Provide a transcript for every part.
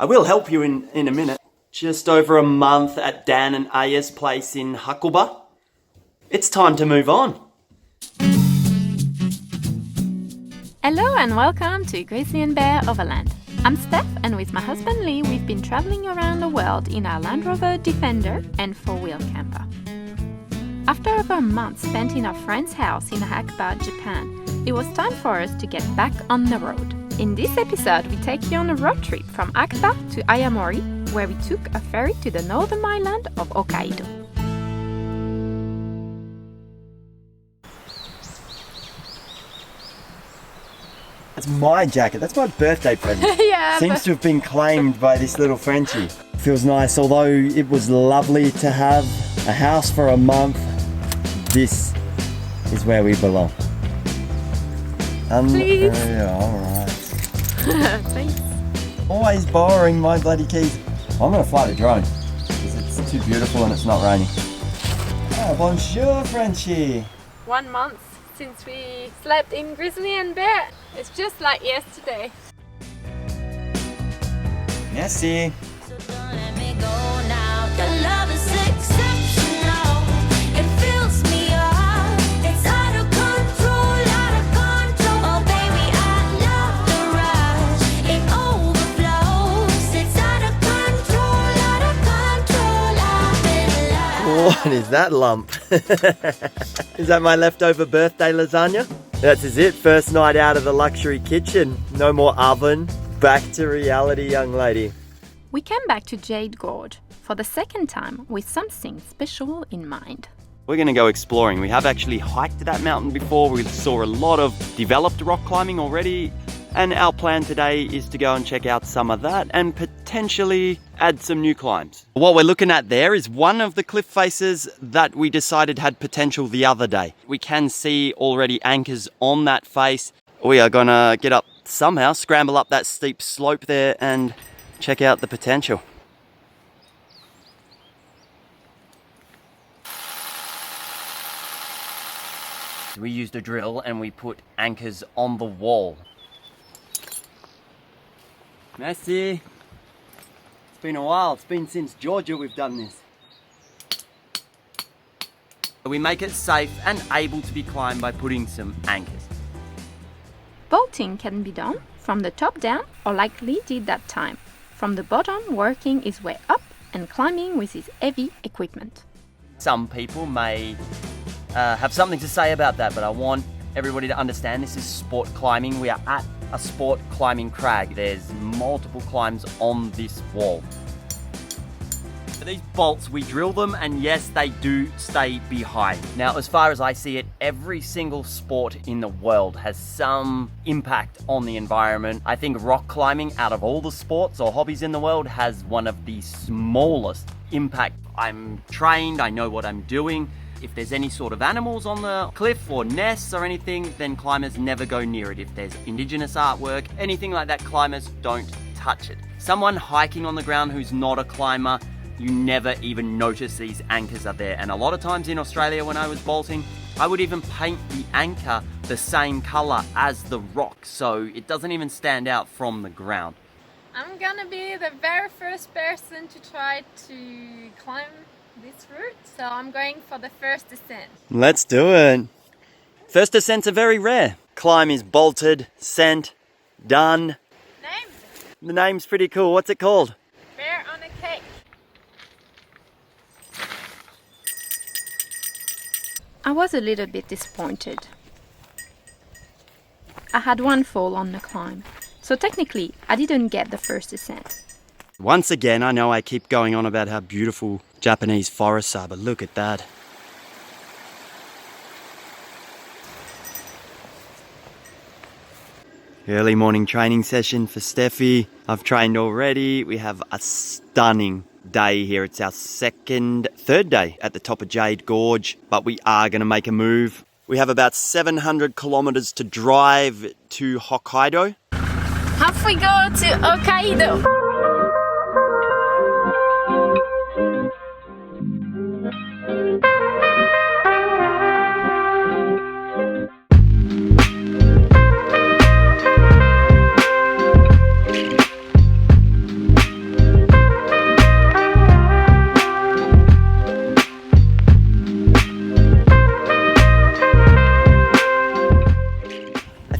I will help you in a minute. Just over a month at Dan and Aya's place in Hakuba. It's time to move on. Hello and welcome to Grizzly and Bear Overland. I'm Steph, and with my husband Lee, we've been traveling around the world in our Land Rover Defender and four-wheel camper. After over a month spent in our friend's house in Hakuba, Japan, it was time for us to get back on the road. In this episode, we take you on a road trip from Hakuba to Ayamori, where we took a ferry to the northern mainland of Hokkaido. That's my jacket. That's my birthday present. Yeah, Seems to have been claimed by this little Frenchie. Feels nice, although it was lovely to have a house for a month. This is where we belong. Please. Yeah, alright. Thanks. Always borrowing my bloody keys. I'm gonna fly the drone because it's too beautiful and it's not raining. Ah, bonjour, Frenchie. 1 month since we slept in Grizzly and Bear. It's just like yesterday. Merci. So don't let me go now. The love is exceptional. It fills me up. It's out of control, out of control. Oh baby, I love the rush. It overflows. It's out of control, out of control. I'm in love. What is that lump? Is that my leftover birthday lasagna? That's it, first night out of the luxury kitchen. No more oven. Back to reality, young lady. We came back to Jade Gorge for the second time with something special in mind. We're going to go exploring. We have actually hiked that mountain before. We saw a lot of developed rock climbing already. And our plan today is to go and check out some of that and potentially add some new climbs. What we're looking at there is one of the cliff faces that we decided had potential the other day. We can see already anchors on that face. We are gonna get up somehow, scramble up that steep slope there and check out the potential. We used a drill and we put anchors on the wall. Merci. It's been a while. It's been since Georgia we've done this. We make it safe and able to be climbed by putting some anchors. Bolting can be done from the top down, or like Lee did that time, from the bottom working his way up and climbing with his heavy equipment. Some people may have something to say about that, but I want everybody to understand this is sport climbing. We are at a sport climbing crag. There's multiple climbs on this wall. These bolts, we drill them, and yes, they do stay behind. Now, as far as I see it, every single sport in the world has some impact on the environment. I think rock climbing, out of all the sports or hobbies in the world, has one of the smallest impact. I'm trained, I know what I'm doing. If there's any sort of animals on the cliff or nests or anything, then climbers never go near it. If there's indigenous artwork, anything like that, climbers don't touch it. Someone hiking on the ground who's not a climber, you never even notice these anchors are there. And a lot of times in Australia when I was bolting, I would even paint the anchor the same color as the rock, so it doesn't even stand out from the ground. I'm gonna be the very first person to try to climb this route, so I'm going for the first descent. Let's do it. First descents are very rare. Climb is bolted, sent, done. Name? The name's pretty cool. What's it called? Bear on a cake. I was a little bit disappointed. I had one fall on the climb, so technically I didn't get the first descent. Once again, I know I keep going on about how beautiful Japanese forests are, but look at that. Early morning training session for Steffi. I've trained already. We have a stunning day here. It's our third day at the top of Jade Gorge, but we are going to make a move. We have about 700 kilometers to drive to Hokkaido. Off we go to Hokkaido.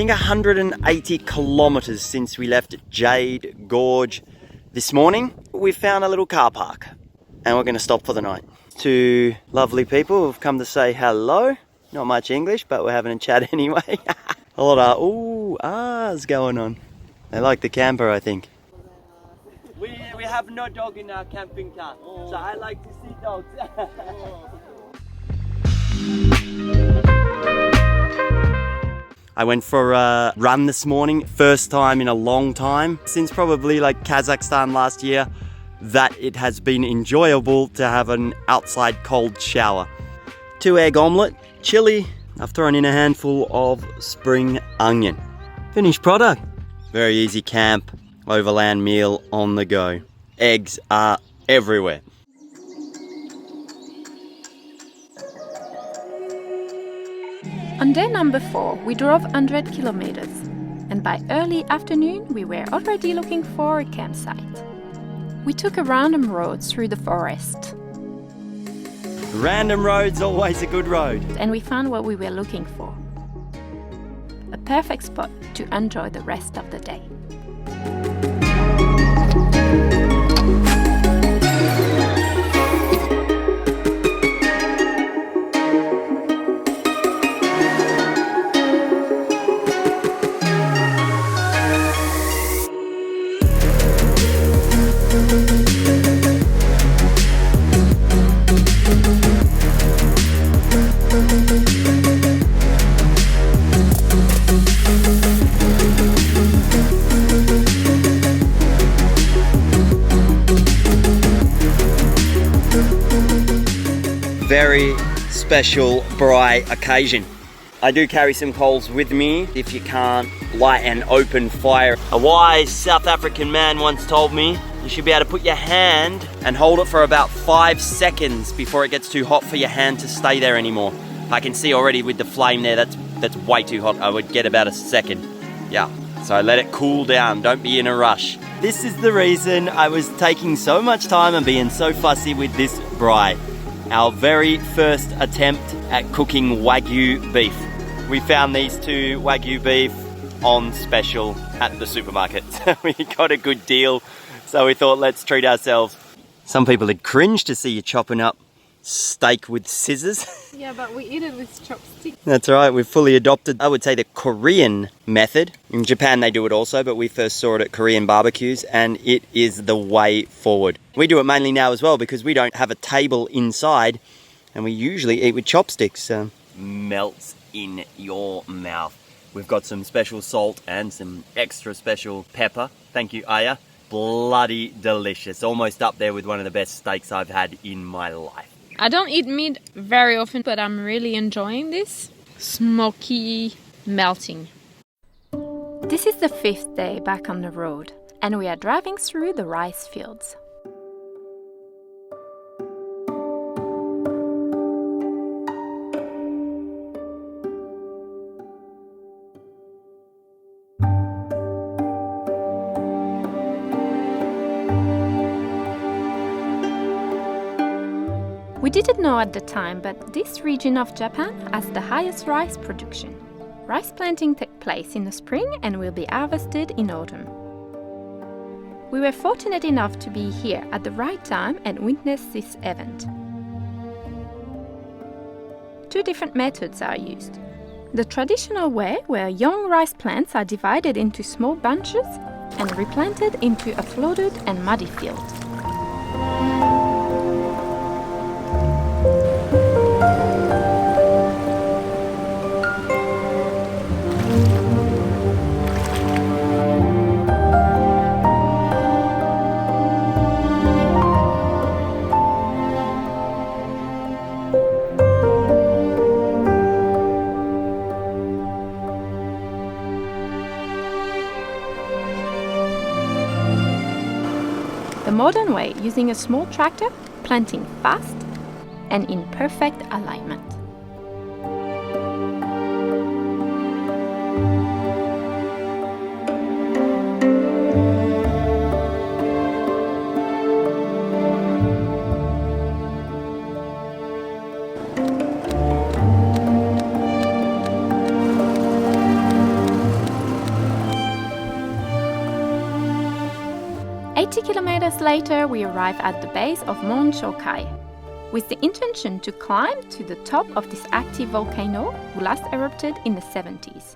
think 180 kilometers since we left Jade Gorge this morning. We found a little car park and we're going to stop for the night. Two lovely people who've come to say hello. Not much English, but we're having a chat anyway. A lot of ooh, ahs going on. They like the camper, I think. We have no dog in our camping car, so I like to see dogs. I went for a run this morning, first time in a long time, since probably like Kazakhstan last year, that it has been enjoyable to have an outside cold shower. 2 egg omelette, chili, I've thrown in a handful of spring onion. Finished product. Very easy camp, overland meal on the go. Eggs are everywhere. On day number 4, we drove 100 kilometers, and by early afternoon we were already looking for a campsite. We took a random road through the forest. Random road's always a good road. And we found what we were looking for. A perfect spot to enjoy the rest of the day. Very special braai occasion. I do carry some coals with me if you can't light an open fire. A wise South African man once told me you should be able to put your hand and hold it for about 5 seconds before it gets too hot for your hand to stay there anymore. I can see already with the flame there, that's way too hot. I would get about a second. Yeah, so let it cool down, don't be in a rush. This is the reason I was taking so much time and being so fussy with this braai. Our very first attempt at cooking Wagyu beef. We found these 2 Wagyu beef on special at the supermarket. We got a good deal, so we thought let's treat ourselves. Some people would cringe to see you chopping up steak with scissors. Yeah, but we eat it with chopsticks. That's right, we've fully adopted, I would say, the Korean method. In Japan they do it also, but we first saw it at Korean barbecues and it is the way forward. We do it mainly now as well because we don't have a table inside and we usually eat with chopsticks. Melts in your mouth. We've got some special salt and some extra special pepper. Thank you, Aya. Bloody delicious. Almost up there with one of the best steaks I've had in my life. I don't eat meat very often, but I'm really enjoying this. Smoky, melting. This is the 5th day back on the road, and we are driving through the rice fields. We didn't know at the time, but this region of Japan has the highest rice production. Rice planting takes place in the spring and will be harvested in autumn. We were fortunate enough to be here at the right time and witness this event. 2 different methods are used. The traditional way, where young rice plants are divided into small bunches and replanted into a flooded and muddy field. The modern way, using a small tractor, planting fast and in perfect alignment. 80 kilometers later, we arrive at the base of Mount Chokai, with the intention to climb to the top of this active volcano who last erupted in the 70s.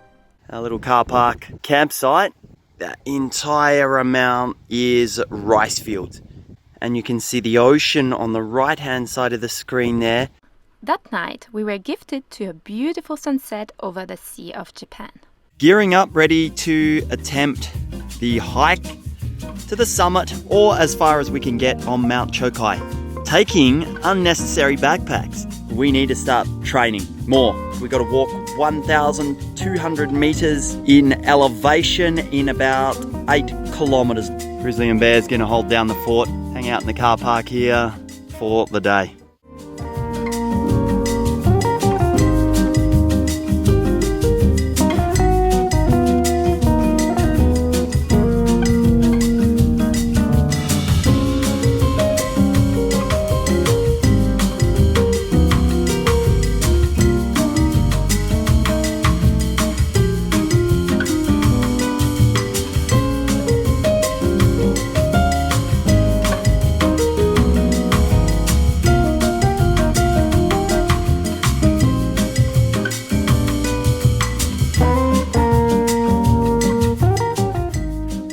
Our little car park campsite, that entire amount is rice fields. And you can see the ocean on the right-hand side of the screen there. That night, we were gifted to a beautiful sunset over the Sea of Japan. Gearing up, ready to attempt the hike to the summit or as far as we can get on Mount Chokai. Taking unnecessary backpacks. We need to start training more. We got to walk 1,200 meters in elevation in about 8 kilometers. Grizzly and Bear's going to hold down the fort, hang out in the car park here for the day.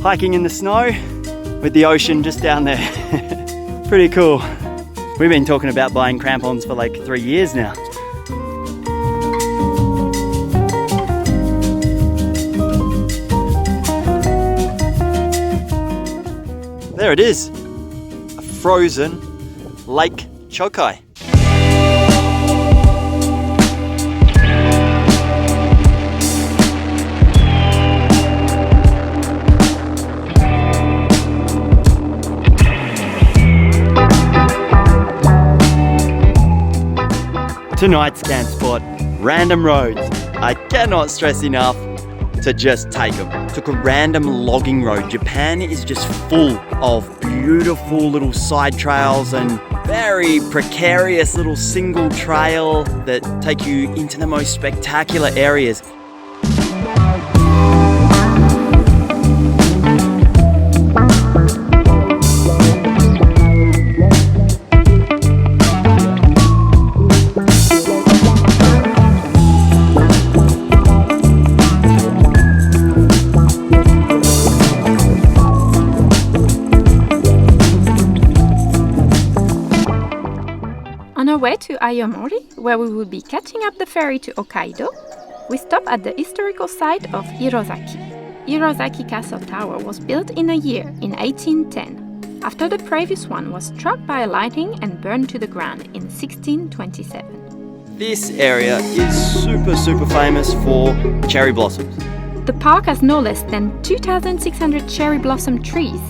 Hiking in the snow with the ocean just down there. Pretty cool. We've been talking about buying crampons for like 3 years now. There it is, a frozen Lake Chokai. Tonight's camp spot, random roads. I cannot stress enough to just take them. Took a random logging road. Japan is just full of beautiful little side trails and very precarious little single trail that take you into the most spectacular areas. On our way to Ayomori, where we will be catching up the ferry to Hokkaido, we stop at the historical site of Hirosaki. Hirosaki Castle Tower was built in a year in 1810, after the previous one was struck by lightning and burned to the ground in 1627. This area is super famous for cherry blossoms. The park has no less than 2,600 cherry blossom trees.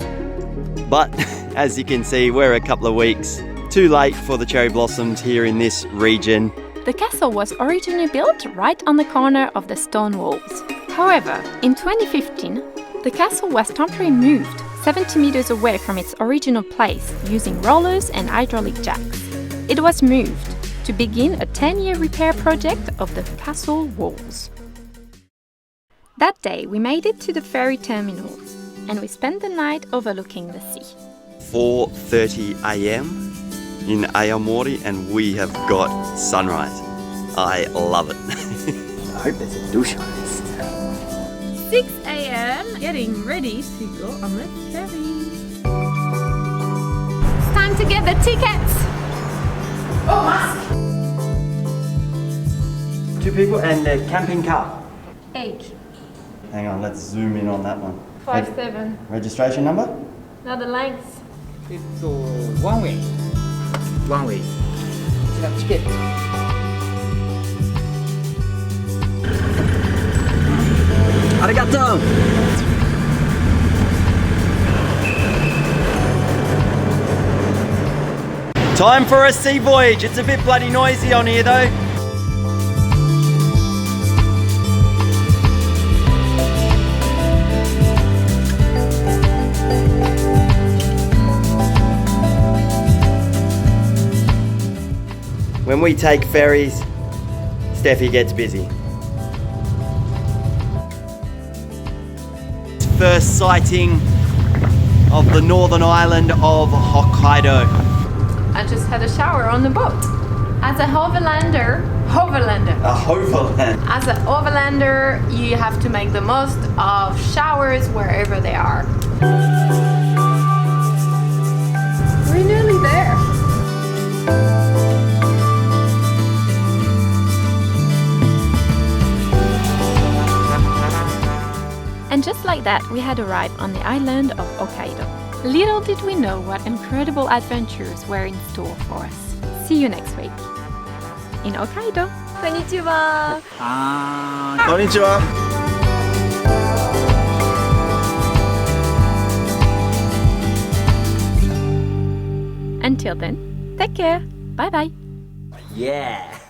But as you can see, we're a couple of weeks too late for the cherry blossoms here in this region. The castle was originally built right on the corner of the stone walls. However, in 2015, the castle was temporarily moved 70 meters away from its original place using rollers and hydraulic jacks. It was moved to begin a 10-year repair project of the castle walls. That day, we made it to the ferry terminal and we spent the night overlooking the sea. 4:30 a.m. in Ayomori and we have got sunrise. I love it. I hope there's a douche on this. 6 a.m. getting ready to go on the ferry. It's time to get the tickets. Oh, mask. 2 people and a camping car. 8. Hang on, let's zoom in on that one. 5-7. Registration number? Now the length. It's one way. One way. こちらチケット。Arigato! Time for a sea voyage. It's a bit bloody noisy on here though. When we take ferries, Steffi gets busy. First sighting of the northern island of Hokkaido. I just had a shower on the boat. As a overlander, as an overlander, you have to make the most of showers wherever they are. We're nearly there. And just like that, we had arrived on the island of Hokkaido. Little did we know what incredible adventures were in store for us. See you next week. In Hokkaido. Konnichiwa. Konnichiwa. Until then, take care. Bye bye. Yeah.